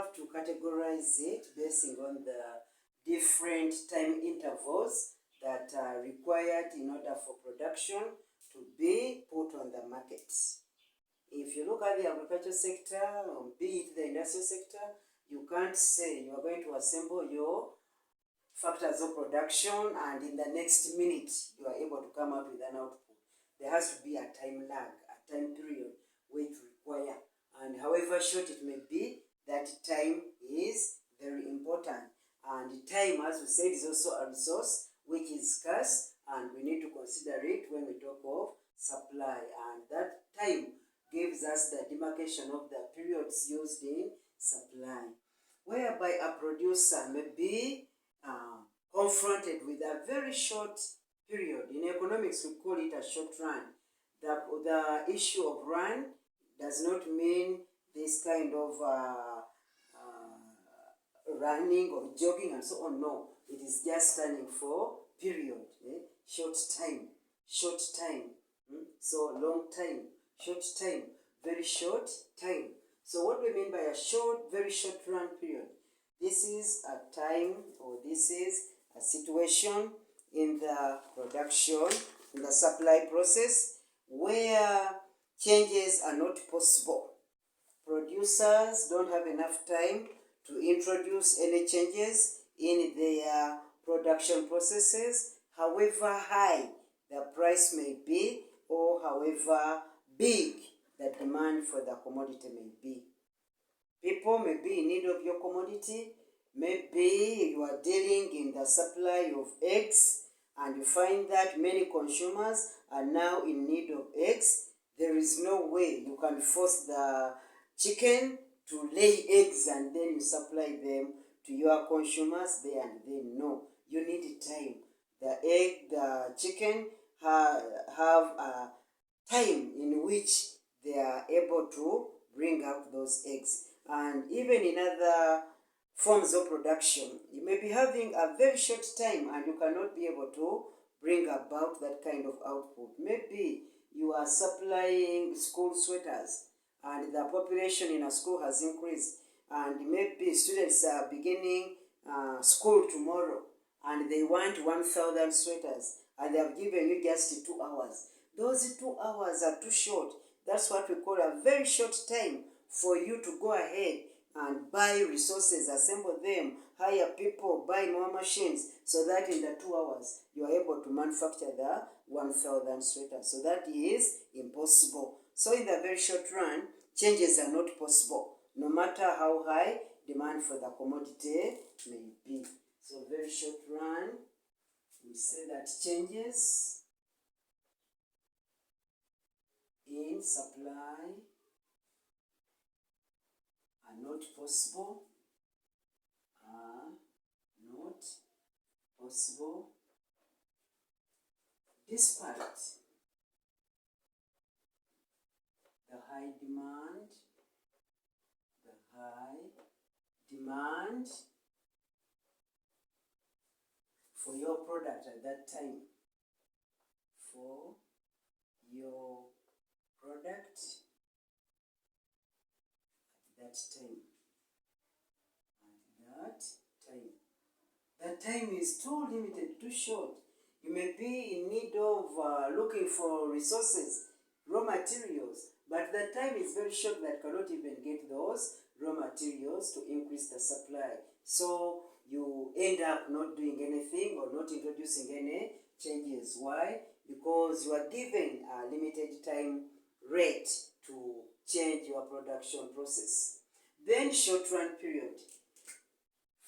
have to categorize it basing on the different time intervals that are required in order for production to be put on the market. If you look at the agriculture sector, or be it the industrial sector, you can't say you are going to assemble your factors of production and in the next minute you are able to come up with an output. There has to be a time lag, a time period which require, and however short it may be, that time is very important. And time, as we said, is also a resource which is scarce, and we need to consider it when we talk of supply. And that time gives us the demarcation of the periods used in supply, whereby a producer may be confronted with a very short period. In economics, we call it a short run. The issue of run does not mean this kind of running or jogging and so on. No, it is just standing for period, short time, so long time, short time, very short time. So what we mean by a short, very short run period? This is a time, or this is a situation in the production, in the supply process, where changes are not possible. Producers don't have enough time to introduce any changes in their production processes, however high the price may be, or however big the demand for the commodity may be. People may be in need of your commodity. Maybe you are dealing in the supply of eggs and you find that many consumers are now in need of eggs. There is no way you can force the chicken to lay eggs and then you supply them to your consumers there and then. No, you need time. The chicken have a time in which they are able to bring out those eggs. And even in other forms of production, you may be having a very short time and you cannot be able to bring about that kind of output. Maybe you are supplying school sweaters and the population in a school has increased, and maybe students are beginning school tomorrow and they want 1,000 sweaters and they have given you just 2 hours. Those 2 hours are too short. That's what we call a very short time for you to go ahead and buy resources, assemble them, hire people, buy more machines, so that in the 2 hours you are able to manufacture the 1,000 sweaters. So that is impossible. So in the very short run, changes are not possible, no matter how high demand for the commodity may be. So very short run, we say that changes in supply are not possible, despite the high demand for your product at that time, That time is too limited, too short. You may be in need of looking for resources, raw materials, but the time is very short that cannot even get those raw materials to increase the supply. So you end up not doing anything or not introducing any changes. Why? Because you are given a limited time rate to change your production process. Then short run period.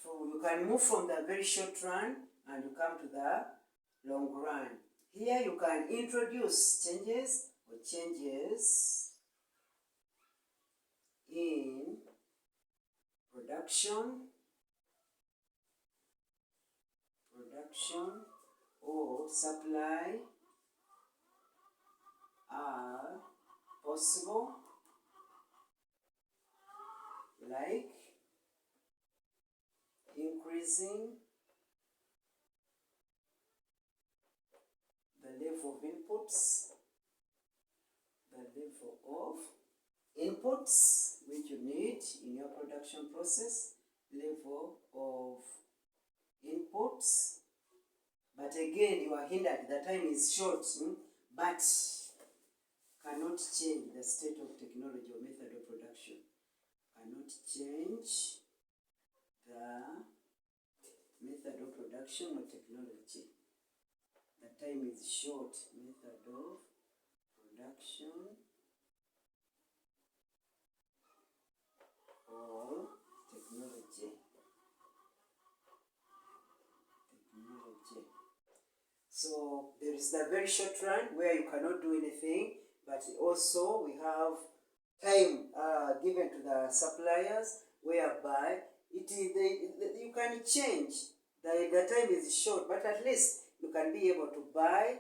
So you can move from the very short run and you come to the long run. Here you can introduce changes in production or supply are possible, like increasing the level of inputs which you need in your production production process, level of inputs. But again, you are hindered, the time is short, but cannot change the state of technology or method of production. Cannot change the method of production or technology. The time is short, method of production or technology. So there is the very short run where you cannot do anything, but also we have time given to the suppliers whereby you can change. The time is short, but at least you can be able to buy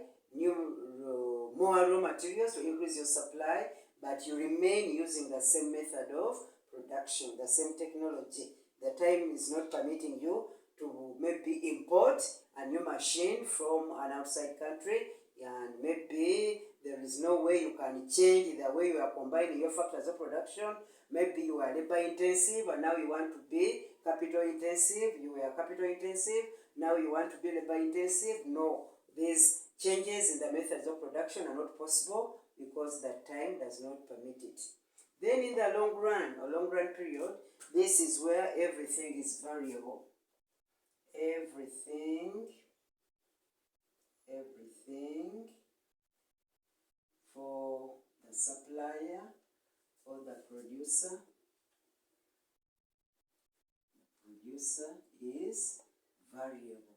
more raw materials to increase your supply, but you remain using the same method of production, the same technology. The time is not permitting you to maybe import a new machine from an outside country, and maybe there is no way you can change the way you are combining your factors of production. Maybe you are labor intensive and now you want to be capital intensive. You were capital intensive, now you want to be labor intensive. No, these changes in the methods of production are not possible because the time does not permit it. Then in the long run or long run period, this is where everything is variable. Everything for the supplier or the producer is variable,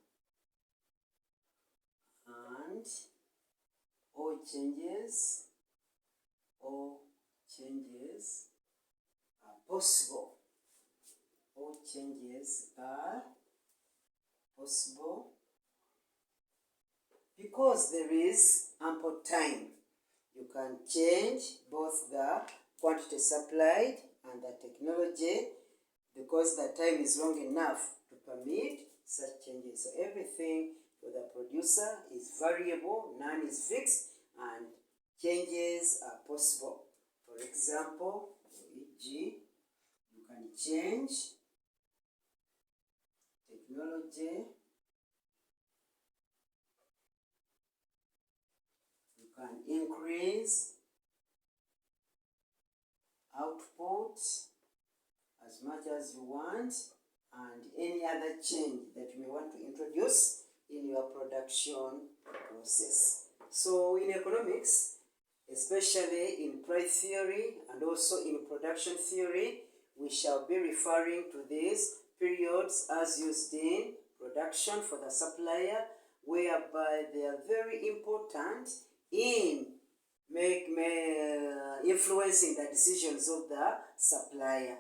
and all changes are possible. All changes are possible because there is ample time. You can change both the quantity supplied and the technology because the time is long enough to permit such changes. So everything for the producer is variable, none is fixed, and changes are possible. For example, e.g., you can change technology, you can increase output as much as you want, and any other change that you may want to introduce in your production process. So in economics, especially in price theory and also in production theory, we shall be referring to these periods as used in production for the supplier, whereby they are very important in influencing the decisions of the supplier.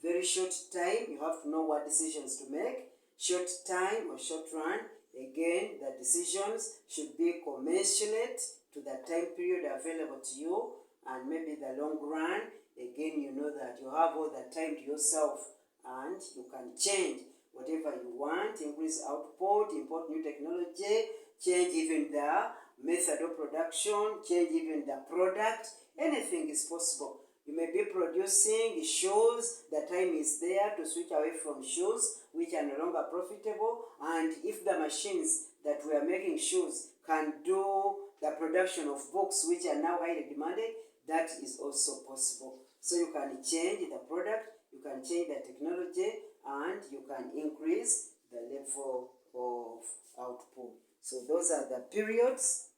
Very short time, you have to know what decisions to make. Short time or short run, again, the decisions should be commensurate to the time period available to you. And maybe the long run, again, you know that you have all the time to yourself and you can change whatever you want, increase output, import new technology, change even the method of production, change even the product. Anything is possible. You may be producing shoes, the time is there to switch away from shoes which are no longer profitable, and if the machines that we are making shoes can do the production of books which are now highly demanded, that is also possible. So you can change the product, you can change the technology, and you can increase the level of output. So those are the periods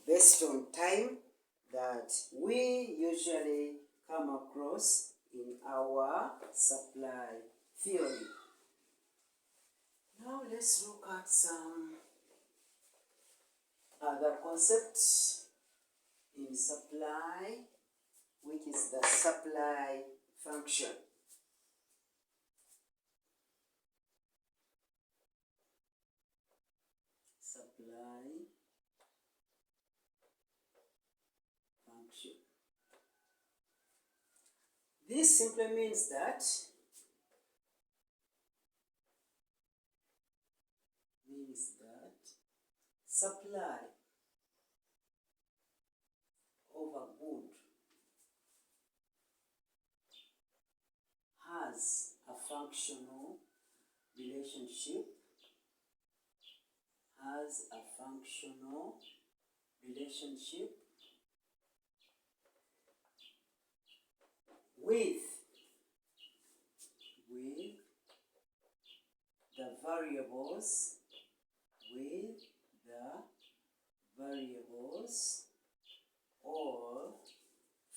based on time that we usually come across in our supply theory. Now let's look at some other concepts in supply, which is the supply function. Supply function. This simply means that supply of a good has a functional relationship, with the variables or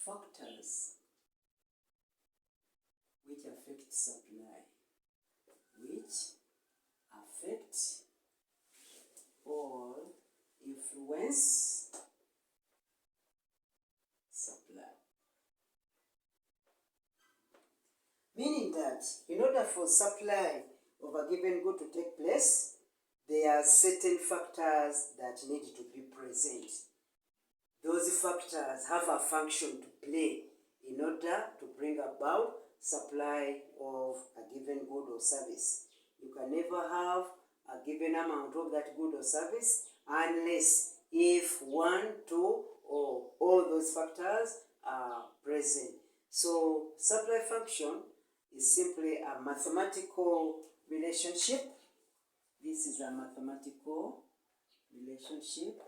factors which affect supply, or influence supply. Meaning that in order for supply of a given good to take place, there are certain factors that need to be present. Those factors have a function to play in order to bring about supply of a given good or service. You can never have a given amount of that good or service unless if one, two, or all those factors are present. So supply function is simply a mathematical relationship. This is a mathematical relationship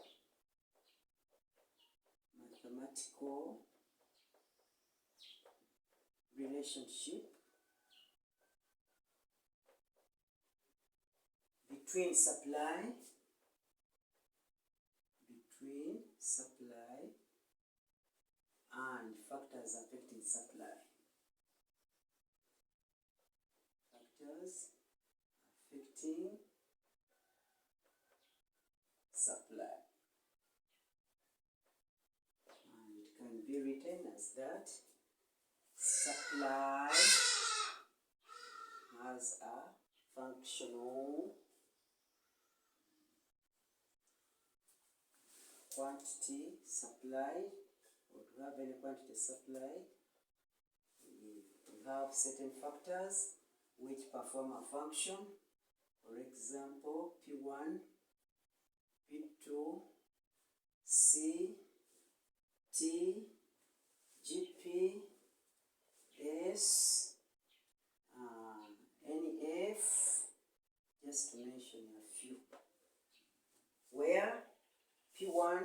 between supply and factors affecting supply. And it can be written as that supply has a functional quantity supplied, or to have any quantity supplied, we have certain factors which perform a function. For example, P1, P2, C, T, GP, S, NF, just to mention a few, where P1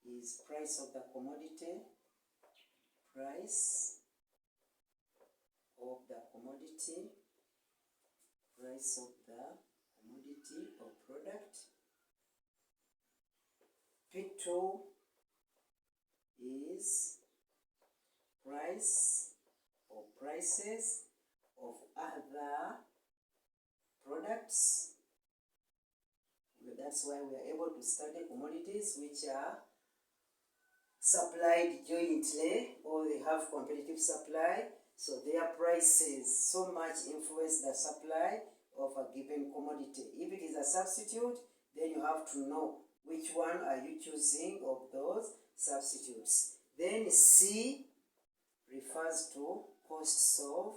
is price of the commodity, price of the commodity or product. P2 is price or prices of other products. That's why we are able to study commodities which are supplied jointly, or they have competitive supply, so their prices so much influence the supply of a given commodity. If it is a substitute, then you have to know which one are you choosing of those substitutes. Then C refers to costs of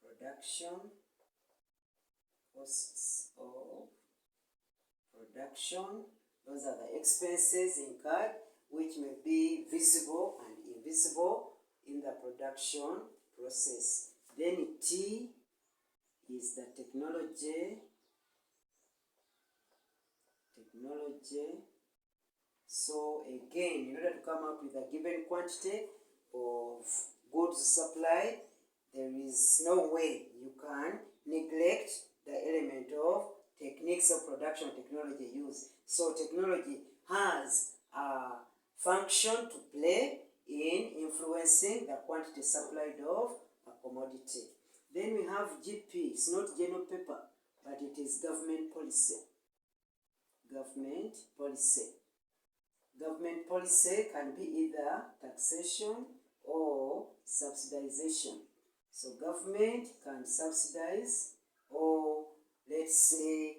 production, Those are the expenses incurred which may be visible and invisible in the production process. Then T is the technology. So again, in order to come up with a given quantity of goods supplied, there is no way you can neglect the element of techniques of production technology used. So technology has a function to play in influencing the quantity supplied of a commodity. Then we have GP. It's not general paper, but it is government policy. Government policy can be either taxation or subsidization. So government can subsidize, or let's say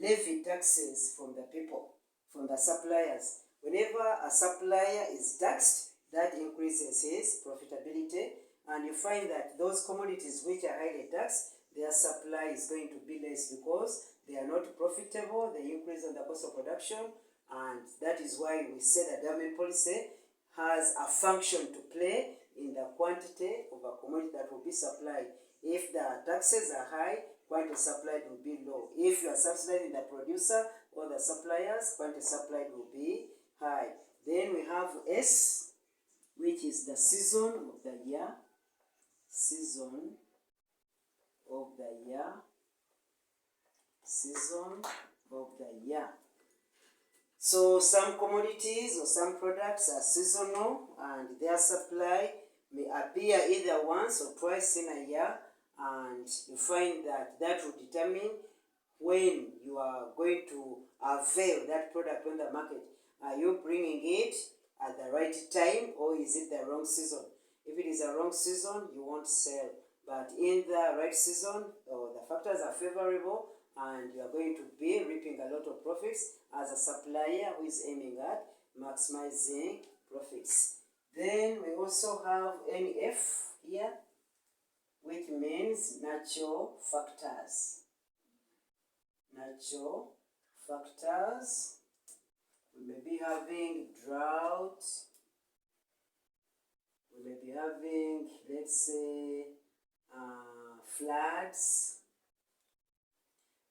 levy taxes from the people, from the suppliers. Whenever a supplier is taxed, that increases his profitability, and you find that those commodities which are highly taxed, their supply is going to be less because they are not profitable, they increase on the cost of production, and that is why we say that government policy has a function to play in the quantity of a commodity that will be supplied. If the taxes are high, quantity supplied will be low. If you are subsidizing the producer or the suppliers, quantity supplied will be high. Then we have S, which is the season of the year. Season of the year. Season of the year. So some commodities or some products are seasonal and their supply may appear either once or twice in a year, and you find that that will determine when you are going to avail that product on the market. Are you bringing it at the right time, or is it the wrong season? If it is a wrong season, you won't sell. But in the right season, the factors are favorable, and you are going to be reaping a lot of profits as a supplier who is aiming at maximizing profits. Then we also have NF here, which means natural factors. Natural factors. We may be having drought. We may be having, let's say, floods.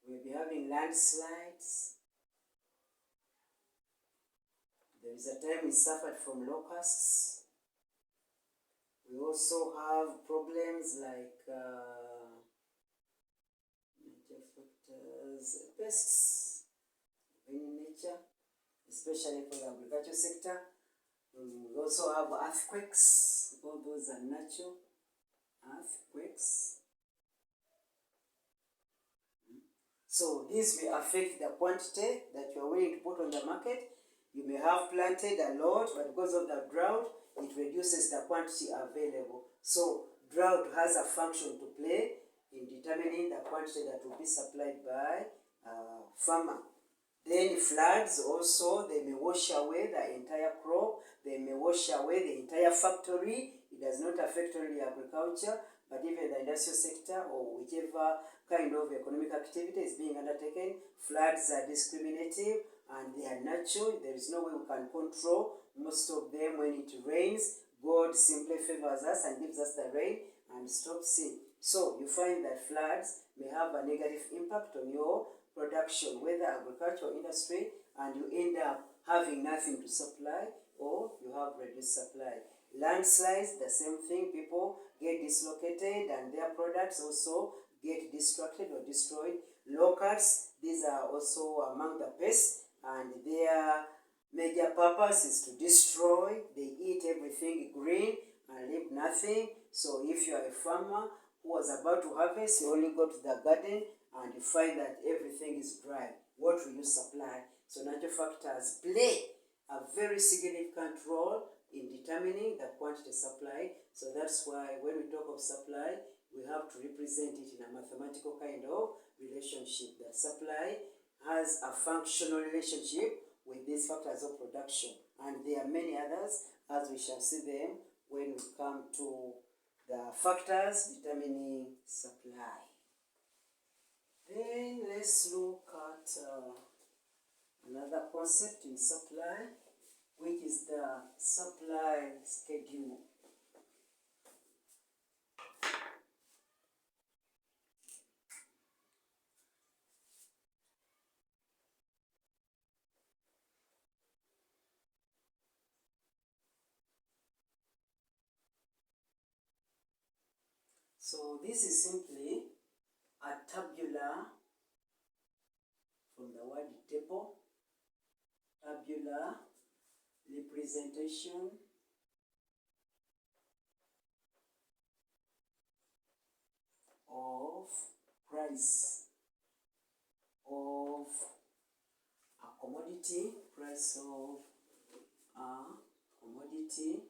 We may be having landslides. There is a time we suffered from locusts. We also have problems like nature factors, pests in nature, especially for the agriculture sector. We also have earthquakes. All those are natural earthquakes. So these may affect the quantity that you are willing to put on the market. You may have planted a lot, but because of the drought, it reduces the quantity available. So drought has a function to play in determining the quantity that will be supplied by a farmer. Then floods also, they may wash away the entire crop. They may wash away the entire factory. It does not affect only agriculture, but even the industrial sector or whichever kind of economic activity is being undertaken. Floods are discriminative and they are natural. There is no way we can control most of them. When it rains, God simply favors us and gives us the rain and stops it. So you find that floods may have a negative impact on your production, whether agricultural industry, and you end up having nothing to supply or you have reduced supply. Landslides, the same thing. People get dislocated and their products also get distracted or destroyed. Locusts, these are also among the pests, and their major purpose is to destroy. They eat everything green and leave nothing. So if you are a farmer who was about to harvest, you only go to the garden and you find that everything is dry. What will you supply? So natural factors play a very significant role in determining the quantity supplied. So that's why when we talk of supply, we have to represent it in a mathematical kind of relationship. That supply has a functional relationship with these factors of production. And there are many others, as we shall see them when we come to the factors determining supply. Then let's look at another concept in supply, which is the supply schedule. So this is simply a tabular, from the word table, tabular representation of price of a commodity, price of a commodity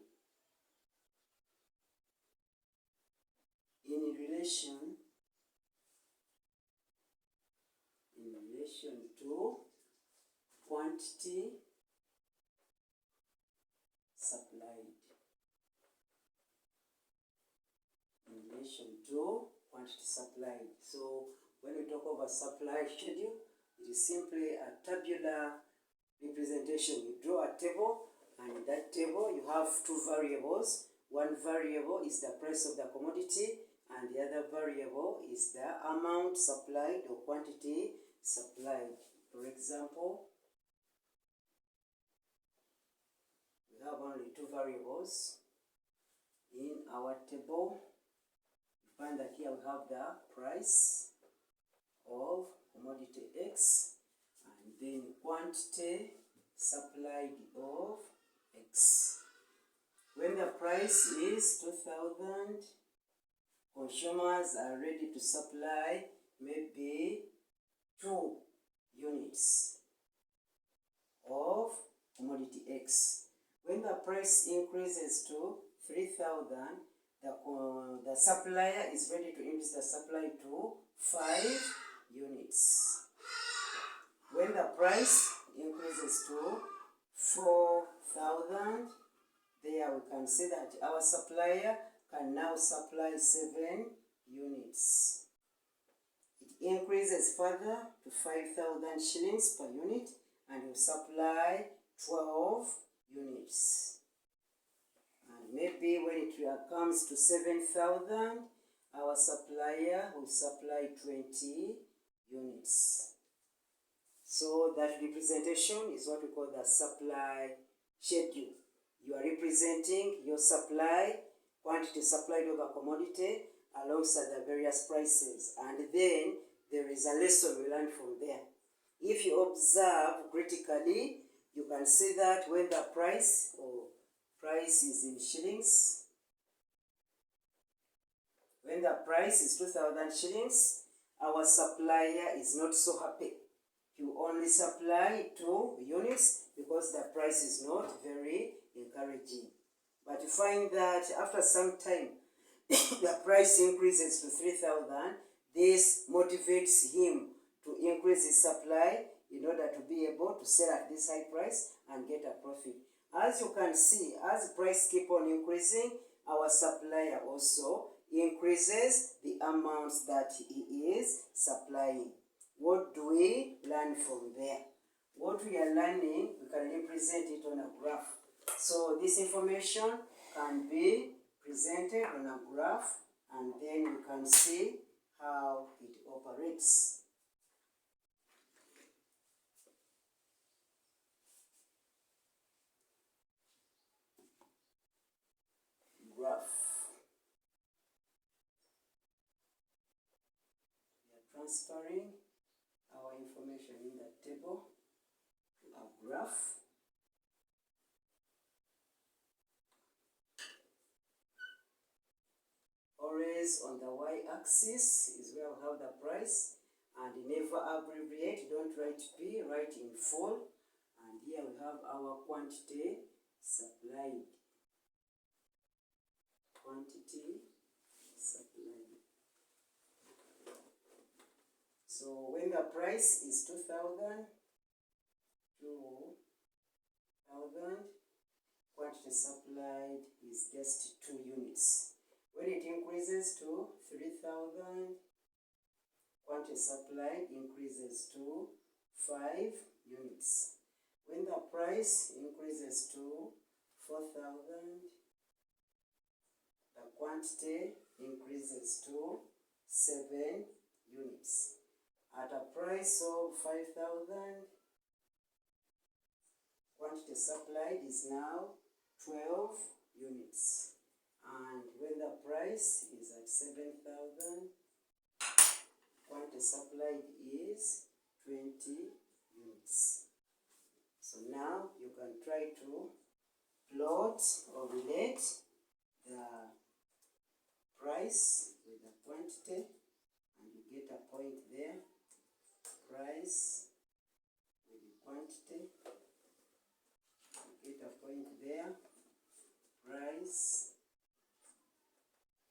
in relation to quantity supplied. In relation to quantity supplied. So when we talk of a supply schedule, it is simply a tabular representation. You draw a table, and in that table you have two variables. One variable is the price of the commodity, and the other variable is the amount supplied or quantity supplied. For example, we have only two variables in our table. You find that here we have the price of commodity X and then quantity supplied of X. When the price is 2,000, consumers are ready to supply maybe 2 units of commodity X. When the price increases to 3,000, the supplier is ready to increase the supply to 5 units. When the price increases to 4,000, there we can see that our supplier can now supply 7 units. It increases further to 5,000 shillings per unit and will supply 12 units. And maybe when it comes to 7,000, our supplier will supply 20 units. So that representation is what we call the supply schedule. You are representing your supply, quantity supplied of a commodity alongside the various prices. And then there is a lesson we learn from there. If you observe critically, you can see that when the price is in shillings, when the price is 2,000 shillings, our supplier is not so happy. You only supply 2 units because the price is not very encouraging. But you find that after some time, the price increases to 3,000. This motivates him to increase his supply in order to be able to sell at this high price and get a profit. As you can see, as price keep on increasing, our supplier also increases the amounts that he is supplying. What do we learn from there? What we are learning, we can represent it on a graph. So this information can be presented on a graph, and then you can see how it operates. Graph. We are transferring our information in the table to a graph. Always on the y-axis is where we have the price, and never abbreviate, don't write P, write in full. And here we have our quantity supplied. Quantity supplied. So when the price is 2,000, quantity supplied is just 2 units. When it increases to 3,000, quantity supplied increases to 5 units. When the price increases to 4,000, the quantity increases to 7 units. At a price of 5,000, quantity supplied is now 12 units. And when the price is at 7,000, quantity supplied is 20 units. So now you can try to plot or relate the price with the quantity, and you get a point there. Price with the quantity, you get a point there. Price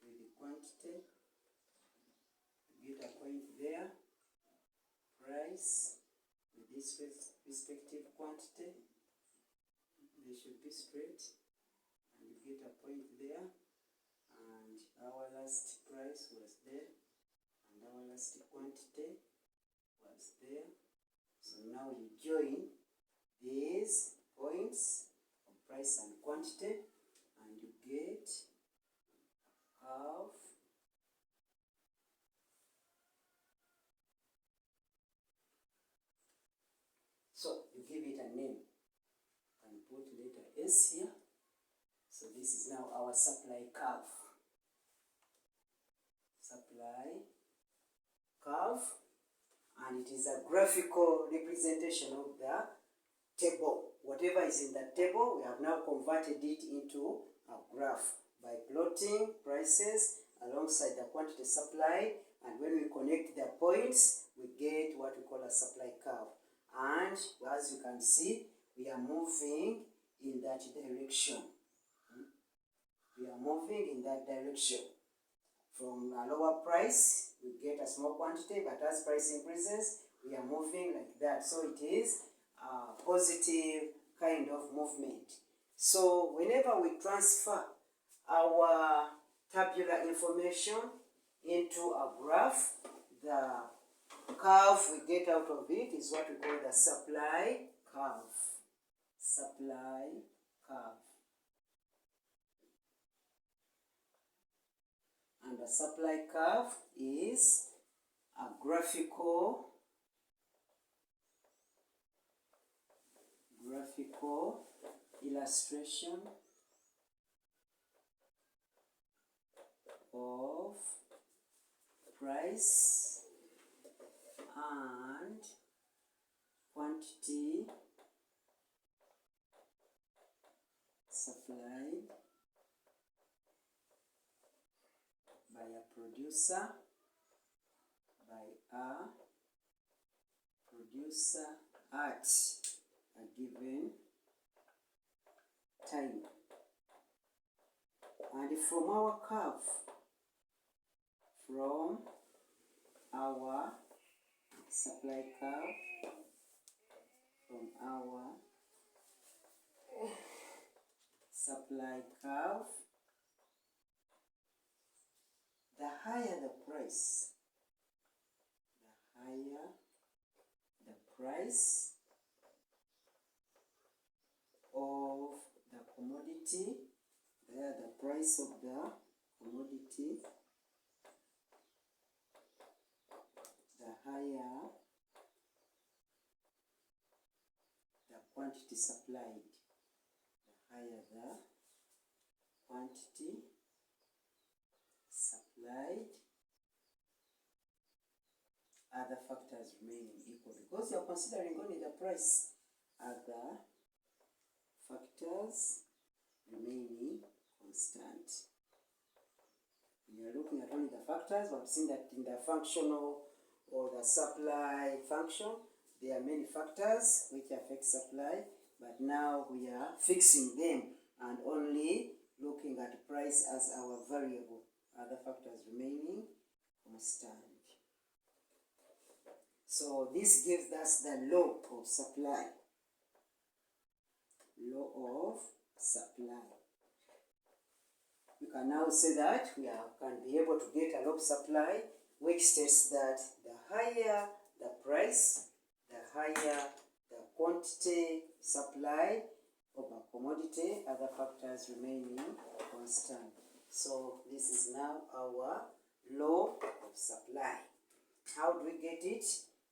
with the quantity, you get a point there. Price with this respective quantity, they should be straight, and you get a point there. And our last price was there, and our last quantity was there. So now you join these points of price and quantity, and you get S here. So this is now our supply curve. Supply curve, and it is a graphical representation of the table. Whatever is in the table, we have now converted it into a graph by plotting prices alongside the quantity supply, and when we connect the points, we get what we call a supply curve. And as you can see, we are moving in that direction. We are moving in that direction. From a lower price, we get a small quantity, but as price increases, we are moving like that. So it is a positive kind of movement. So whenever we transfer our tabular information into a graph, the curve we get out of it is what we call the supply curve. Supply curve. And the supply curve is a graphical illustration of price and quantity supplied by a producer at a given time. And from our curve, from our supply curve, the higher the price, of the commodity, the price of the commodity, the higher the quantity supplied, other factors remaining equal, because you are considering only the price, other factors remaining constant. We are looking at only the factors. We have seen that in the functional or the supply function, there are many factors which affect supply, but now we are fixing them and only looking at price as our variable, other factors remaining constant. So this gives us the law of supply. We can now say that we can be able to get a law of supply which states that the higher the price, the higher the quantity supply of a commodity, other factors remaining constant. So this is now our law of supply. How do we get it?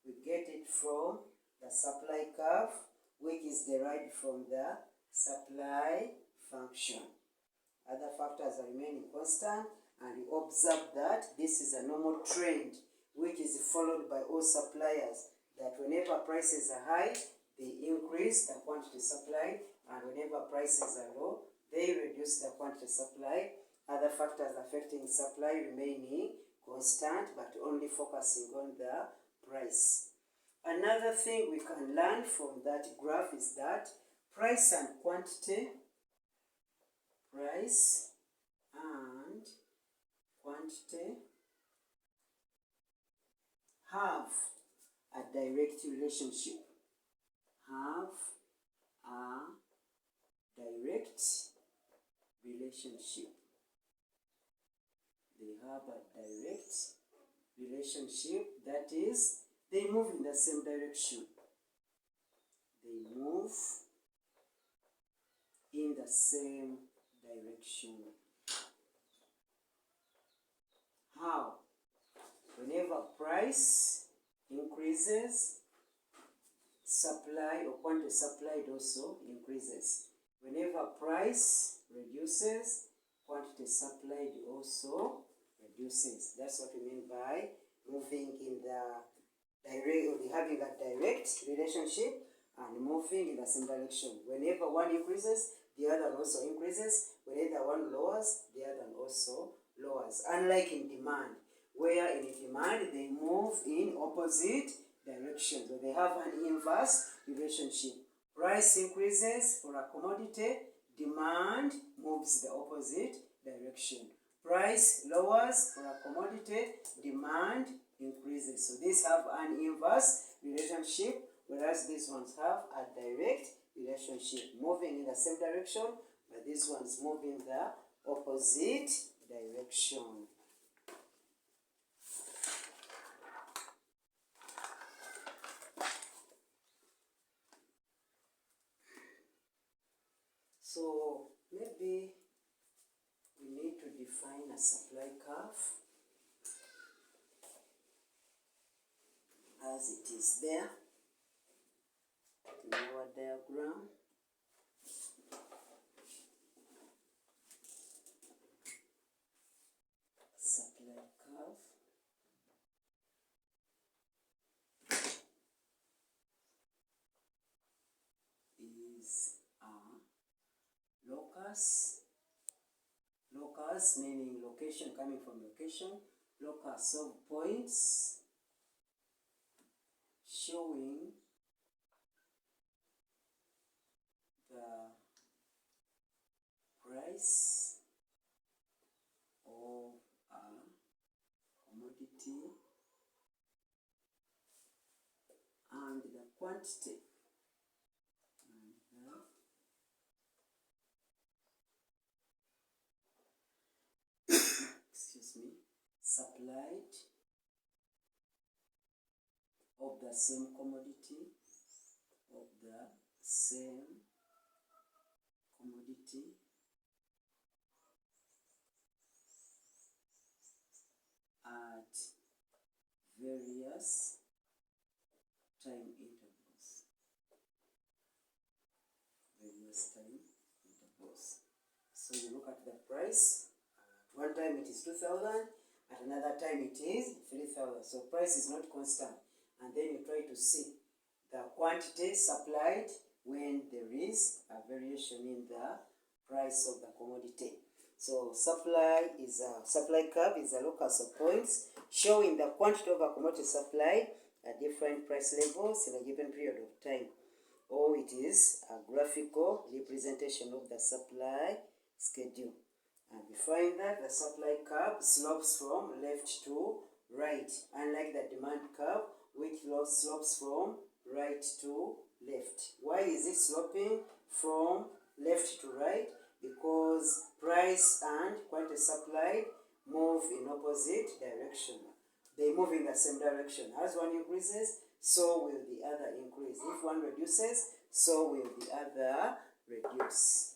We get it from the supply curve, which is derived from the supply function. Other factors are remaining constant, and we observe that this is a normal trend which is followed by all suppliers, that whenever prices are high, they increase the quantity supplied, and whenever prices are low, they reduce the quantity supplied. Other factors affecting supply remaining constant, but only focusing on the price. Another thing we can learn from that graph is that price and quantity have a direct relationship. They have a direct relationship, that is, they move in the same direction. How? Whenever price increases, supply or quantity supplied also increases. Whenever price reduces, quantity supplied also reduces. That's what we mean by moving in the direct, or having a direct relationship and moving in the same direction. Whenever one increases, the other also increases. Whenever one lowers, the other also lowers. Unlike in demand, where in demand they move in opposite directions, so they have an inverse relationship. Price increases for a commodity, demand moves the opposite direction. Price lowers for a commodity, demand increases. So these have an inverse relationship, whereas these ones have a direct relationship, moving in the same direction, but these ones move in the opposite direction. So maybe we need to define a supply curve as it is there in our diagram. Supply curve. Is a locus. Locus meaning location, coming from location. Locus of points showing the price of a commodity and the quantity supplied of the same commodity, at various time intervals. So you look at the price. At one time it is 2,000. At another time it is 3,000. So price is not constant. And then you try to see the quantity supplied when there is a variation in the price of the commodity. So supply curve is a locus of points showing the quantity of a commodity supplied at different price levels in a given period of time. Or it is a graphical representation of the supply schedule. And we find that the supply curve slopes from left to right, unlike the demand curve, which slopes from right to left. Why is it sloping from left to right? Because price and quantity supplied move in opposite direction. They move in the same direction. As one increases, so will the other increase. If one reduces, so will the other reduce.